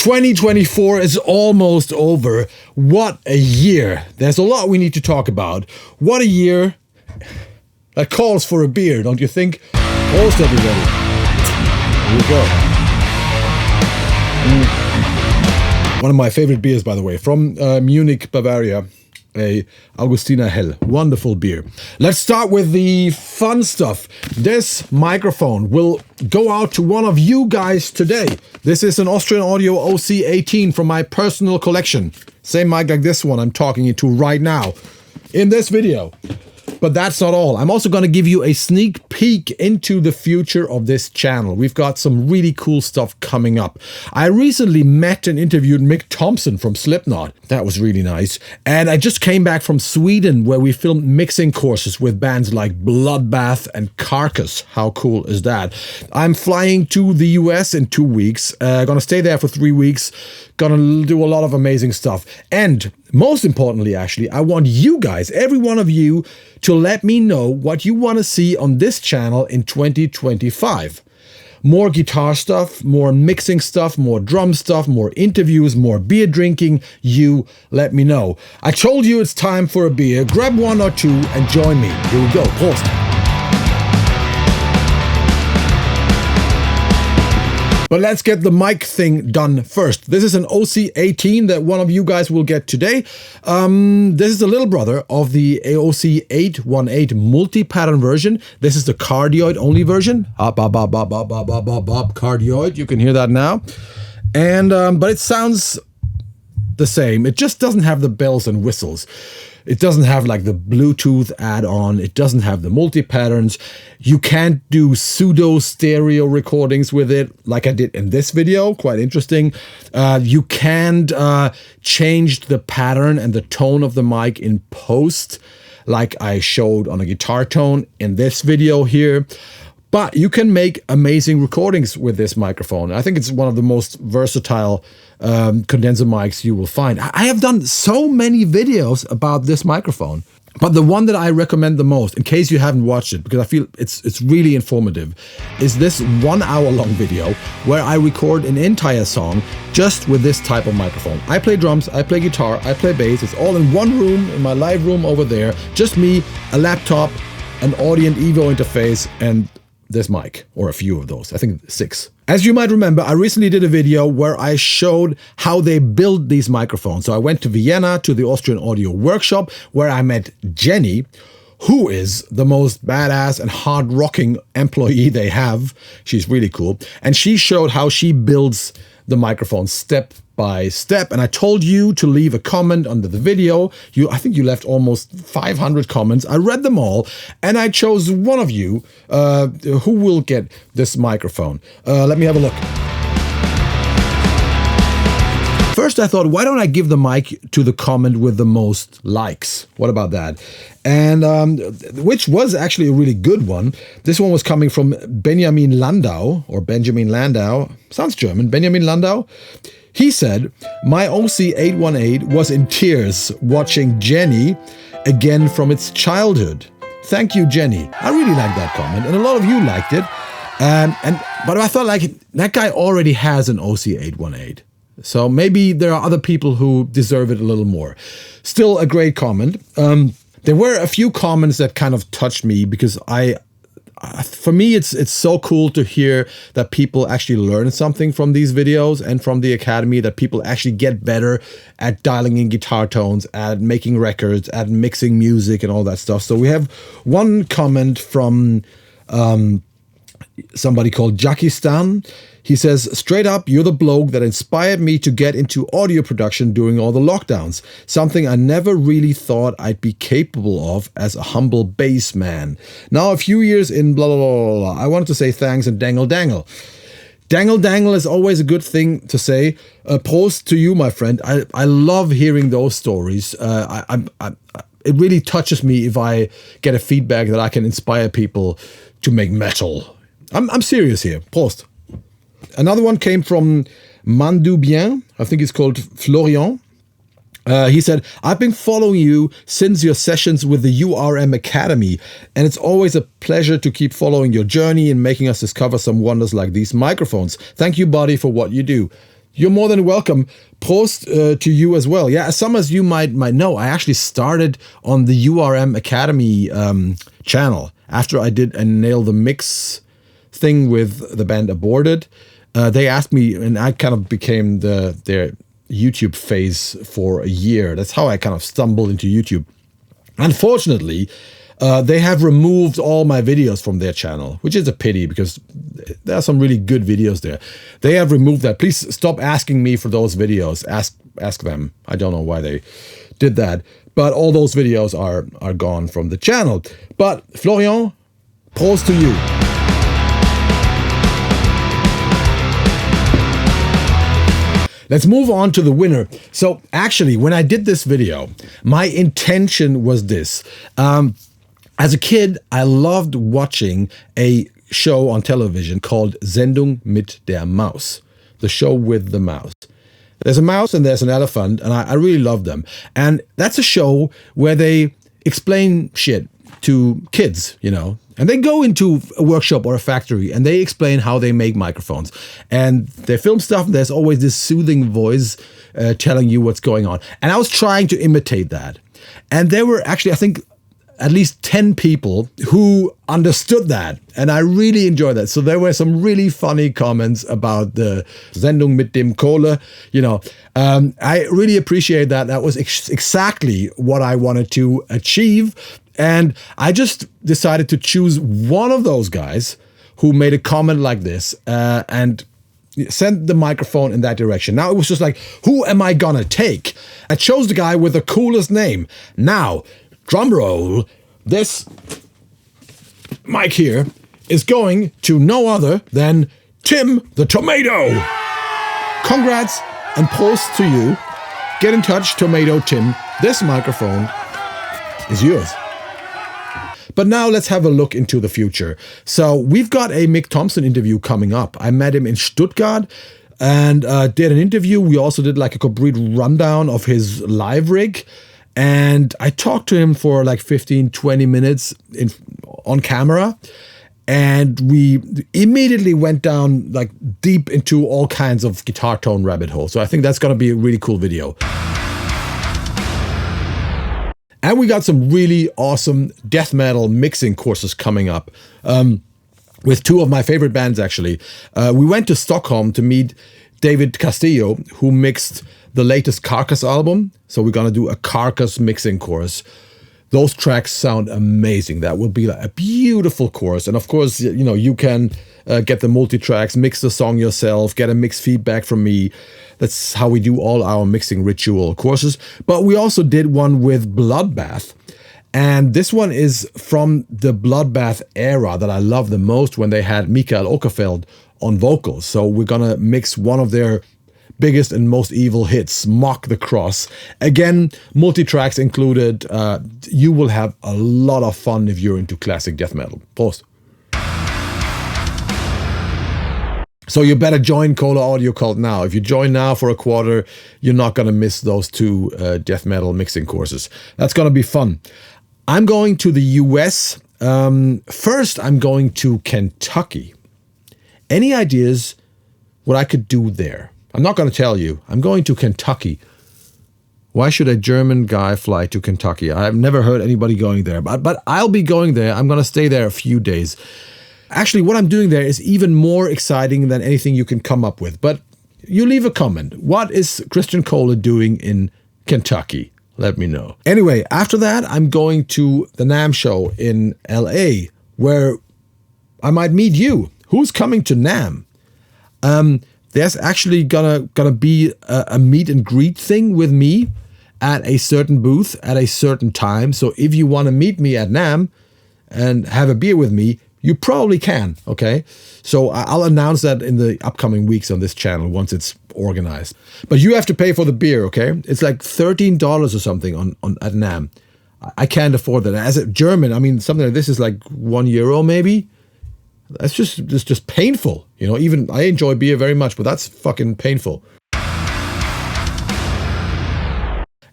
2024 is almost over. What a year. There's a lot we need to talk about. What a year. That calls for a beer, don't you think? Prost, everybody. Here we go. One of my favorite beers, by the way, from Munich, Bavaria. A Augustiner Hell. Wonderful beer. Let's start with the fun stuff. This microphone will go out to one of you guys today. This is an Austrian Audio OC18 from my personal collection. Same mic like this one I'm talking into right now in this video. But that's not all. I'm also going to give you a sneak peek into the future of this channel. We've got some really cool stuff coming up. I recently met and interviewed Mick Thompson from Slipknot. That was really nice. And I just came back from Sweden where we filmed mixing courses with bands like Bloodbath and Carcass. How cool is that? I'm flying to the US in 2 weeks. Gonna stay there for 3 weeks. Gonna do a lot of amazing stuff. And most importantly, actually, I want you guys, every one of you, to let me know what you want to see on this channel in 2025. More guitar stuff, more mixing stuff, more drum stuff, more interviews, more beer drinking. You let me know. I told you it's time for a beer. Grab one or two and join me. Here we go. Prost. But let's get the mic thing done first. This is an OC18 that one of you guys will get today. This is the little brother of the OC818 multi-pattern version. This is the cardioid only version. Cardioid, you can hear that now. And but it sounds the same. It just doesn't have the bells and whistles. It doesn't have like the Bluetooth add-on. It doesn't have the multi-patterns. You can't do pseudo stereo recordings with it like I did in this video. Quite interesting. You can't change the pattern and the tone of the mic in post like I showed on a guitar tone in this video here. But you can make amazing recordings with this microphone. I think it's one of the most versatile condenser mics you will find. I have done so many videos about this microphone, but the one that I recommend the most, in case you haven't watched it, because I feel it's really informative, is this 1 hour long video where I record an entire song just with this type of microphone. I play drums, I play guitar, I play bass. It's all in one room, in my live room over there. Just me, a laptop, an Audion Evo interface, and this mic, or a few of those, I think 6. As you might remember, I recently did a video where I showed how they build these microphones. So I went to Vienna to the Austrian Audio Workshop where I met Jenny, who is the most badass and hard-rocking employee they have. She's really cool. And she showed how she builds the microphone step by step. And I told you to leave a comment under the video. I think you left almost 500 comments. I read them all, and I chose one of you who will get this microphone. Let me have a look. First, I thought, why don't I give the mic to the comment with the most likes? What about that? And which was actually a really good one. This one was coming from Benjamin Landau, or Benjamin Landau. Sounds German. Benjamin Landau. He said, my OC818 was in tears watching Jenny again from its childhood. Thank you, Jenny. I really liked that comment, and a lot of you liked it. But I thought like that guy already has an OC818. So maybe there are other people who deserve it a little more. Still a great comment. There were a few comments that kind of touched me because for me, it's so cool to hear that people actually learn something from these videos and from the Academy, that people actually get better at dialing in guitar tones, at making records, at mixing music and all that stuff. So we have one comment from somebody called Jakistan. He says, straight up, you're the bloke that inspired me to get into audio production during all the lockdowns. Something I never really thought I'd be capable of as a humble bass man. Now, a few years in blah, blah, blah, blah, I wanted to say thanks and dangle, dangle. Dangle, dangle is always a good thing to say. Prost to you, my friend. I love hearing those stories. It really touches me if I get a feedback that I can inspire people to make metal. I'm serious here. Prost. Another one came from Mandu Bien. I think it's called Florian. He said, I've been following you since your sessions with the URM Academy, and it's always a pleasure to keep following your journey and making us discover some wonders like these microphones. Thank you, buddy, for what you do. You're more than welcome. Prost to you as well. Yeah, as some as you might know, I actually started on the URM Academy channel after I did a Nail the Mix thing with the band Aborted. They asked me, and I kind of became their YouTube face for a year. That's how I kind of stumbled into YouTube. Unfortunately, they have removed all my videos from their channel, which is a pity because there are some really good videos there. They have removed that. Please stop asking me for those videos. Ask them. I don't know why they did that. But all those videos are gone from the channel. But Florian, Prost to you. Let's move on to the winner. So actually, when I did this video, my intention was this. As a kid, I loved watching a show on television called Sendung mit der Maus, the show with the mouse. There's a mouse and there's an elephant, and I really love them. And that's a show where they explain shit to kids, you know. And they go into a workshop or a factory and they explain how they make microphones. And they film stuff, and there's always this soothing voice telling you what's going on. And I was trying to imitate that. And there were actually, I think, at least 10 people who understood that. And I really enjoyed that. So there were some really funny comments about the Sendung mit dem Kohle. You know, I really appreciate that. That was exactly what I wanted to achieve. And I just decided to choose one of those guys who made a comment like this and send the microphone in that direction. Now it was just like, who am I gonna take? I chose the guy with the coolest name. Now, drum roll, this mic here is going to no other than Tim the Tomato. Congrats and Prost to you. Get in touch, Tomato Tim. This microphone is yours. But now let's have a look into the future. So we've got a Mick Thompson interview coming up. I met him in Stuttgart and did an interview. We also did like a complete rundown of his live rig. And I talked to him for like 15, 20 minutes on camera. And we immediately went down like deep into all kinds of guitar tone rabbit holes. So I think that's going to be a really cool video. And we got some really awesome death metal mixing courses coming up with two of my favorite bands, actually. We went to Stockholm to meet David Castillo, who mixed the latest Carcass album. So we're going to do a Carcass mixing course. Those tracks sound amazing. That will be like a beautiful course. And of course, you know, you can get the multi-tracks, mix the song yourself, get a mixed feedback from me. That's how we do all our mixing ritual courses. But we also did one with Bloodbath. And this one is from the Bloodbath era that I love the most, when they had Mikael Åkerfeldt on vocals. So we're going to mix one of their biggest and most evil hits, Mock the Cross. Again, multi-tracks included. You will have a lot of fun if you're into classic death metal. Prost. So you better join Kohle Audio Cult now. If you join now for a quarter, you're not going to miss those two death metal mixing courses. That's going to be fun. I'm going to the US. First, I'm going to Kentucky. Any ideas what I could do there? I'm not going to tell you. I'm going to Kentucky. Why should a German guy fly to Kentucky? I've never heard anybody going there, but I'll be going there. I'm going to stay there a few days. Actually, what I'm doing there is even more exciting than anything you can come up with. But you leave a comment. What is Christian Kohle doing in Kentucky? Let me know. Anyway, after that, I'm going to the Namm show in LA, where I might meet you. Who's coming to Namm? There's actually gonna be a meet and greet thing with me at a certain booth at a certain time. So if you want to meet me at Namm and have a beer with me, you probably can, okay? So I'll announce that in the upcoming weeks on this channel once it's organized. But you have to pay for the beer, okay? It's like $13 or something on at Namm. I can't afford that. As a German, I mean, something like this is like €1 maybe. That's just painful, you know. Even I enjoy beer very much, but that's fucking painful.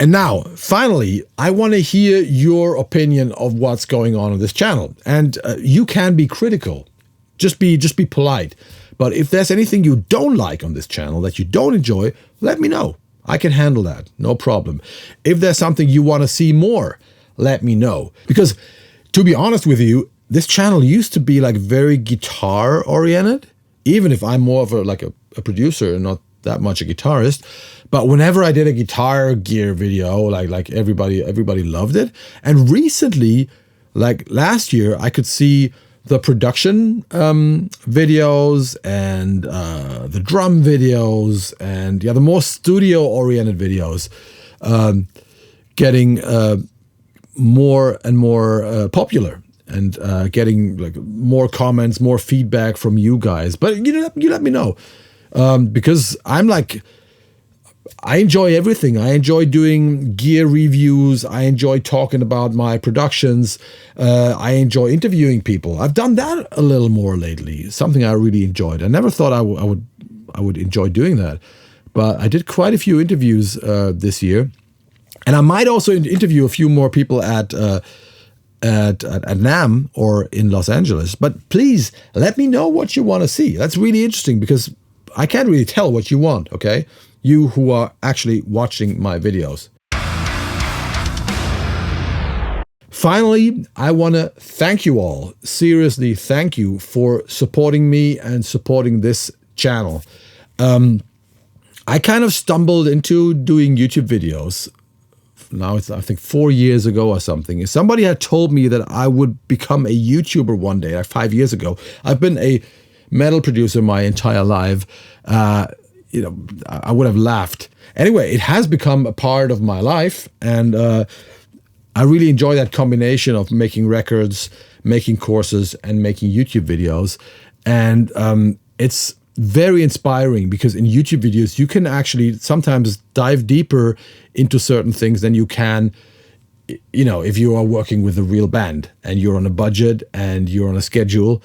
And now, finally, I want to hear your opinion of what's going on this channel. And you can be critical. Just be polite. But if there's anything you don't like on this channel, that you don't enjoy, let me know. I can handle that, no problem. If there's something you want to see more, let me know. Because to be honest with you, this channel used to be like very guitar oriented, even if I'm more of a producer and not that much a guitarist. But whenever I did a guitar gear video, like everybody loved it. And recently, like last year, I could see the production videos and the drum videos and the more studio oriented videos getting more and more popular, and getting like more comments, more feedback from you guys. But you let me know, because I enjoy everything. I enjoy doing gear reviews. I enjoy talking about my productions. I enjoy interviewing people. I've done that a little more lately. Something I really enjoyed. I never thought I would enjoy doing that, but I did quite a few interviews this year, and I might also interview a few more people at Namm or in Los Angeles. But please let me know what you want to see. That's really interesting, because I can't really tell what you want. Okay. You who are actually watching my videos. Finally, I want to thank you all. Seriously, thank you for supporting me and supporting this channel. I kind of stumbled into doing YouTube videos. Now it's, I think, 4 years ago or something. Somebody had told me that I would become a YouTuber one day, like 5 years ago. I've been a metal producer my entire life. I would have laughed. Anyway, it has become a part of my life, and I really enjoy that combination of making records, making courses, and making YouTube videos. And it's very inspiring, because in YouTube videos, you can actually sometimes dive deeper into certain things than you can, if you are working with a real band and you're on a budget and you're on a schedule.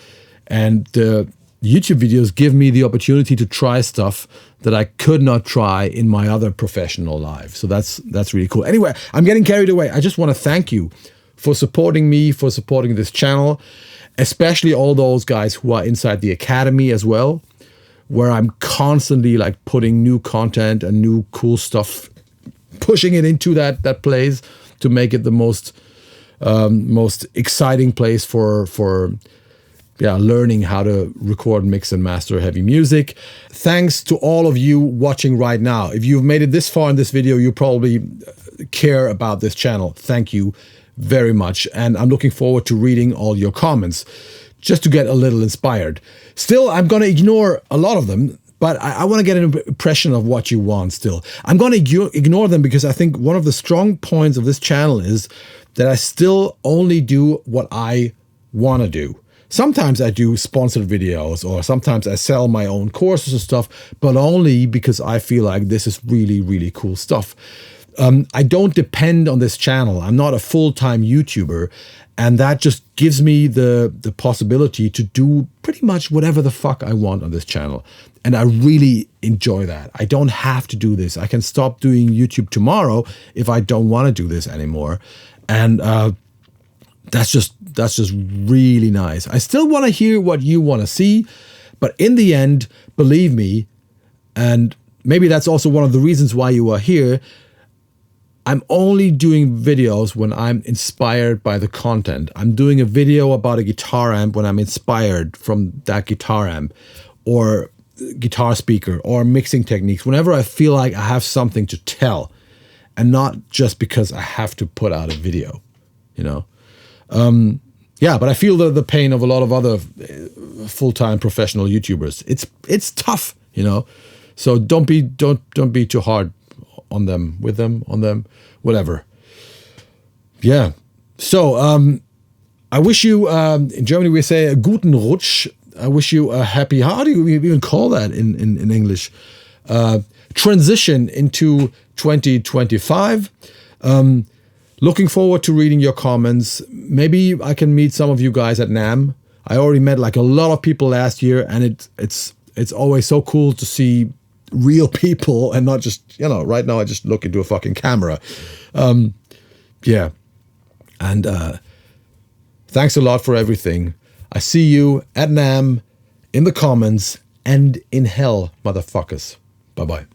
And the YouTube videos give me the opportunity to try stuff that I could not try in my other professional life. So that's really cool. Anyway, I'm getting carried away. I just want to thank you for supporting me, for supporting this channel, especially all those guys who are inside the academy as well, where I'm constantly like putting new content and new cool stuff, pushing it into that place to make it the most exciting place for learning how to record, mix, and master heavy music. Thanks to all of you watching right now. If you've made it this far in this video, you probably care about this channel. Thank you very much. And I'm looking forward to reading all your comments, just to get a little inspired. Still, I'm going to ignore a lot of them, but I want to get an impression of what you want still. I'm going to ignore them because I think one of the strong points of this channel is that I still only do what I want to do. Sometimes I do sponsored videos, or sometimes I sell my own courses and stuff, but only because I feel like this is really, really cool stuff. I don't depend on this channel. I'm not a full-time YouTuber, and that just gives me the possibility to do pretty much whatever the fuck I want on this channel. And I really enjoy that. I don't have to do this. I can stop doing YouTube tomorrow if I don't want to do this anymore. And that's just really nice. I still want to hear what you want to see, but in the end, believe me, and maybe that's also one of the reasons why you are here, I'm only doing videos when I'm inspired by the content. I'm doing a video about a guitar amp when I'm inspired from that guitar amp, or guitar speaker, or mixing techniques, whenever I feel like I have something to tell, and not just because I have to put out a video, Yeah, but I feel the pain of a lot of other full-time professional YouTubers. It's tough, So don't be too hard on them, whatever. Yeah. So I wish you, in Germany we say a guten Rutsch. I wish you a happy, how do you even call that in English? Transition into 2025. Looking forward to reading your comments. Maybe I can meet some of you guys at Namm. I already met like a lot of people last year, and it's always so cool to see real people and not just, right now I just look into a fucking camera. Yeah. And thanks a lot for everything. I see you at Namm in the comments, and in hell, motherfuckers. Bye-bye.